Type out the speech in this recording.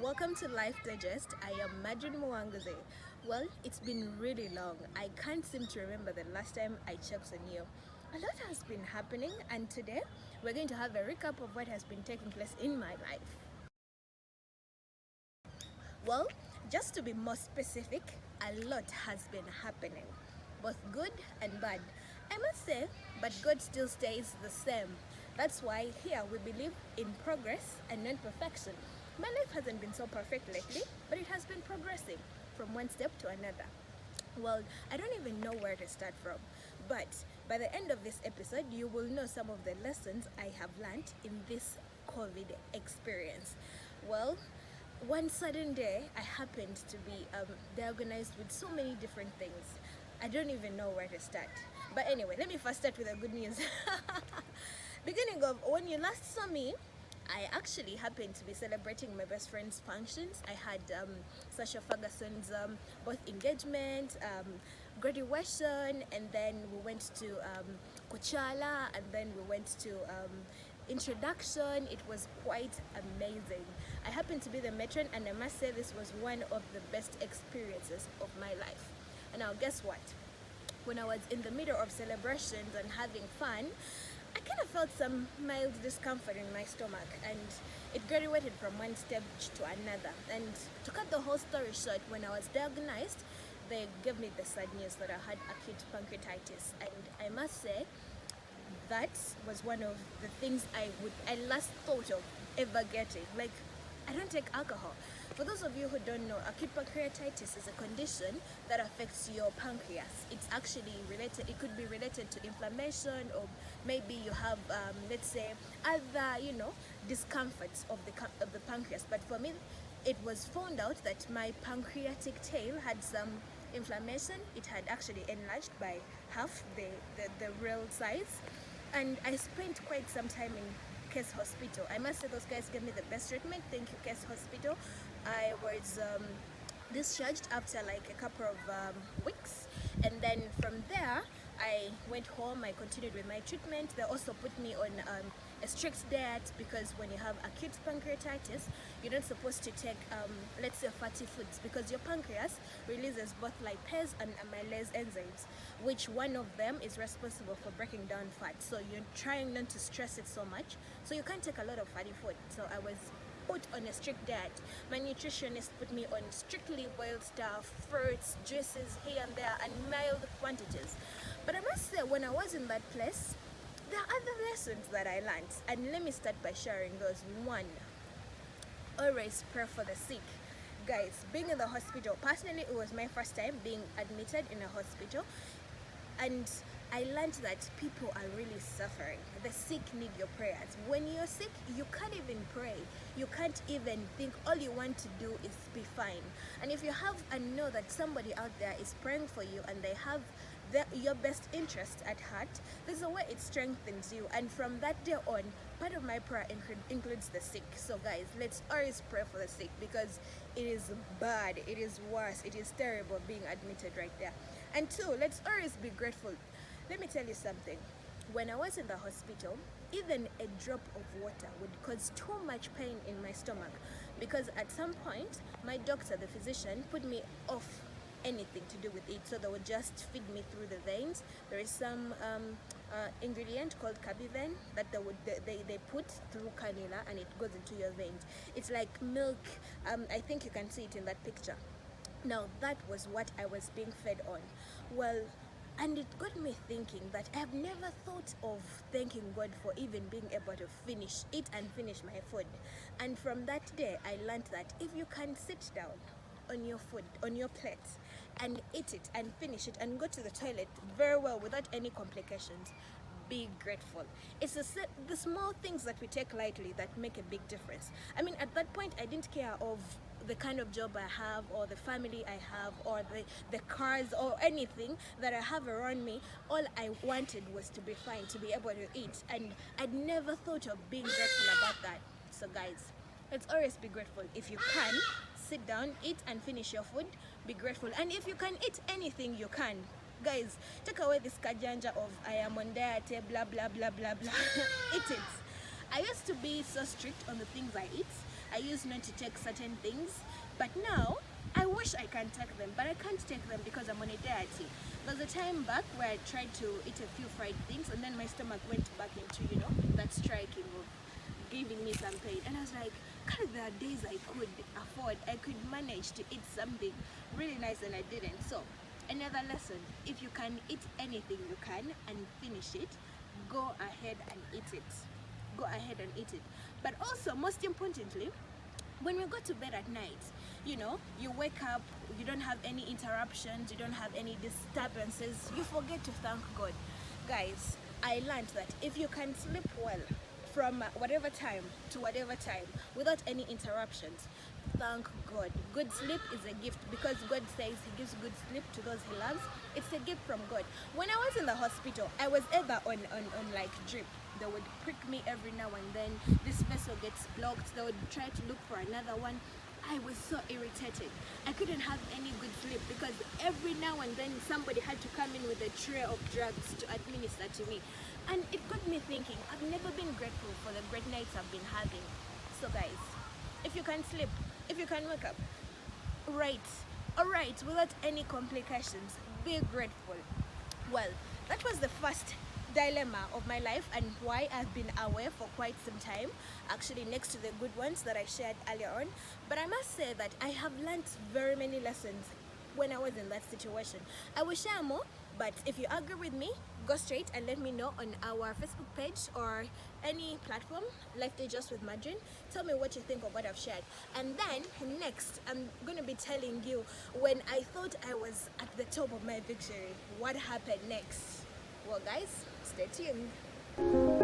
Welcome to Life Digest. I am Madrin Mwanguze. Well, it's been really long. I can't seem to remember the last time I checked on you. A lot has been happening, and today we're going to have a recap of what has been taking place in my life. Well, just to be more specific, a lot has been happening, both good and bad. I must say, but God still stays the same. That's why here we believe in progress and not perfection. My life hasn't been so perfect lately, but it has been progressing from one step to another. Well, I don't even know where to start from, but by the end of this episode, you will know some of the lessons I have learned in this COVID experience. Well, one sudden day, I happened to be diagnosed with so many different things. I don't even know where to start. But anyway, let me first start with the good news. Beginning of when you last saw me, I actually happened to be celebrating my best friend's functions. I had Sasha Ferguson's both engagement, graduation, and then we went to Coachella, and then we went to introduction. It was quite amazing. I happened to be the matron, and I must say this was one of the best experiences of my life. And now guess what? When I was in the middle of celebrations and having fun, I kind of felt some mild discomfort in my stomach, and it graduated from one stage to another. And to cut the whole story short, when I was diagnosed, they gave me the sad news that I had acute pancreatitis, and I must say that was one of the things I last thought of ever getting. Like, I don't take alcohol. For those of you who don't know, acute pancreatitis is a condition that affects your pancreas. It's actually related, it could be related to inflammation, or maybe you have, let's say, other, discomforts of the pancreas. But for me, it was found out that my pancreatic tail had some inflammation. It had actually enlarged by half the real size. And I spent quite some time in Case Hospital. I must say those guys gave me the best treatment. Thank you, Case Hospital. I was discharged after like a couple of weeks, and then from there I went home. I continued with my treatment. They also put me on a strict diet, because when you have acute pancreatitis, you're not supposed to take let's say fatty foods, because your pancreas releases both lipase and amylase enzymes, which one of them is responsible for breaking down fat. So you're trying not to stress it so much, so you can't take a lot of fatty food. So I was put on a strict diet. My nutritionist put me on strictly boiled stuff, fruits, juices here and there, and mild quantities. But I must say, when I was in that place, there are other lessons that I learned, and let me start by sharing those. One, always pray for the sick. Guys, being in the hospital, personally, it was my first time being admitted in a hospital, and I learned that people are really suffering. The sick need your prayers. When you're sick, you can't even pray. You can't even think. All you want to do is be fine. And if you have and know that somebody out there is praying for you, and they have your best interest at heart, there's a way it strengthens you. And from that day on, part of my prayer includes the sick. So guys, let's always pray for the sick, because it is bad, it is worse, it is terrible being admitted right there. And two, let's always be grateful. Let me tell you something. When I was in the hospital, even a drop of water would cause too much pain in my stomach, because at some point my doctor, the physician, put me off anything to do with it. So they would just feed me through the veins. There is some ingredient called cabiven that they put through cannula, and it goes into your veins. It's like milk. I think you can see it in that picture. Now that was what I was being fed on. Well, and it got me thinking that I have never thought of thanking God for even being able to finish my food. And from that day, I learned that if you can sit down on your food, on your plate, and eat it and finish it and go to the toilet very well without any complications, be grateful. It's the small things that we take lightly that make a big difference. I mean, at that point, I didn't care of the kind of job I have, or the family I have, or the cars, or anything that I have around me. All I wanted was to be fine, to be able to eat, and I'd never thought of being grateful about that. So guys, let's always be grateful. If you can, sit down, eat and finish your food, be grateful. And if you can eat anything, you can. Guys, take away this kajanja of I am on diet, blah blah blah blah blah. Eat it. I used to be so strict on the things I eat, I used not to take certain things, but now I wish I can take them, but I can't take them because I'm on a diet. There's a time back where I tried to eat a few fried things, and then my stomach went back into, that striking of giving me some pain. And I was like, God, there are days I could afford, I could manage to eat something really nice, and I didn't. So, another lesson, if you can eat anything you can and finish it, go ahead and eat it. Go ahead and eat it. But also, most importantly, when we go to bed at night, you wake up, you don't have any interruptions, you don't have any disturbances, you forget to thank God. Guys, I learned that if you can sleep well from whatever time to whatever time without any interruptions, thank God. Good sleep is a gift, because God says he gives good sleep to those he loves. It's a gift from God. When I was in the hospital, I was either on like drip. They would prick me every now and then. This vessel gets blocked. They would try to look for another one. I was so irritated. I couldn't have any good sleep because every now and then somebody had to come in with a tray of drugs to administer to me. And it got me thinking, I've never been grateful for the great nights I've been having. So guys, if you can sleep, if you can wake up, alright, without any complications, be grateful. Well, that was the first dilemma of my life and why I've been away for quite some time, actually next to the good ones that I shared earlier on. But I must say that I have learned very many lessons when I was in that situation. I will share more, but if you agree with me, go straight and let me know on our Facebook page or any platform, Life Day Just with Margarine. Tell me what you think of what I've shared. And then next, I'm going to be telling you when I thought I was at the top of my victory, what happened next. Well guys, stay tuned.